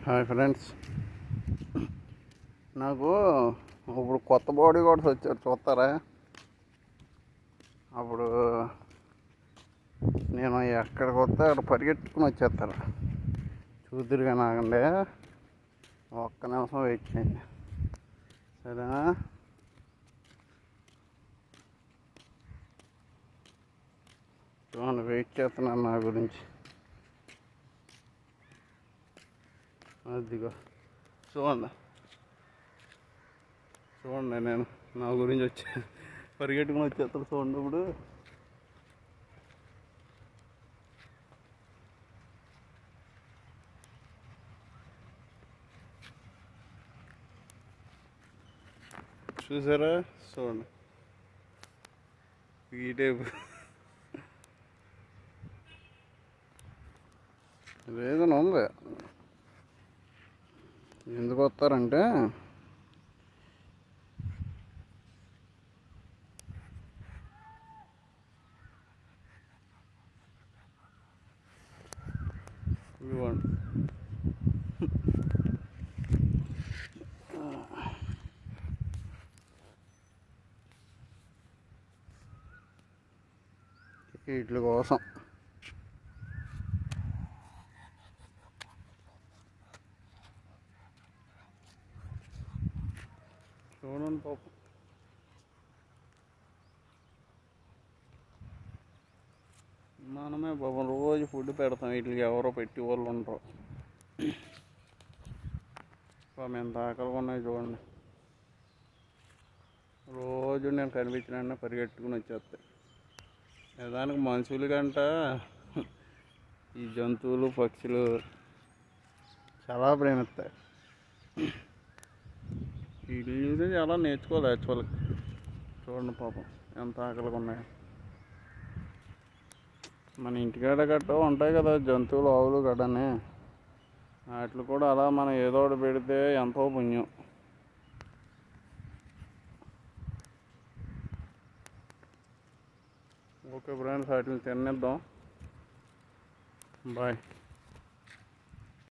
Hi friends, నాకు ఇప్పుడు కొత్త బాడీ గార్డ్స్ వచ్చారు చూస్తారా. అప్పుడు నేను ఎక్కడికి వస్తే అక్కడ పరిగెట్టుకుని వచ్చేస్తారు. చూద్దురుగా నాకండి, ఒక్క నిమిషం వెయిట్ చేయండి సరేనా. చూడండి, వెయిట్ చేస్తున్నాను నా గురించి. అదిగో చూడండి నేను నా గురించి పరిగెట్టుకుని వచ్చేస్తాడు చూడండి. ఇప్పుడు చూసారా, చూడండి ఈ టైపు. రీజన్ ఉంది ఎందుకు వస్తారంటే, ఇవ్వండి వీటి కోసం. చూడండి పాపం, మనమే పాపం రోజు ఫుడ్ పెడతాం, వీటికి ఎవరో పెట్టి వాళ్ళు ఉండరు. పాపం ఎంత ఆకలిగా ఉన్నాయి చూడండి. రోజు నేను కనిపించిన పరిగెట్టుకుని వచ్చేస్తాయి. నిజానికి మనుషుల కంట ఈ జంతువులు పక్షులు చాలా ప్రేమిస్తాయి. వీటిని చూసి చాలా నేర్చుకోవాలి యాక్చువల్గా. చూడండి పాపం ఎంత ఆకలిగా ఉన్నాయో. మన ఇంటికాడ గట్ట ఉంటాయి కదా జంతువులు, ఆవులు గడ్డని, వాటిని కూడా అలా మనం ఏదో ఒకటి పెడితే ఎంతో పుణ్యం. ఓకే ఫ్రెండ్స్, వాటిని తినేద్దాం. బాయ్.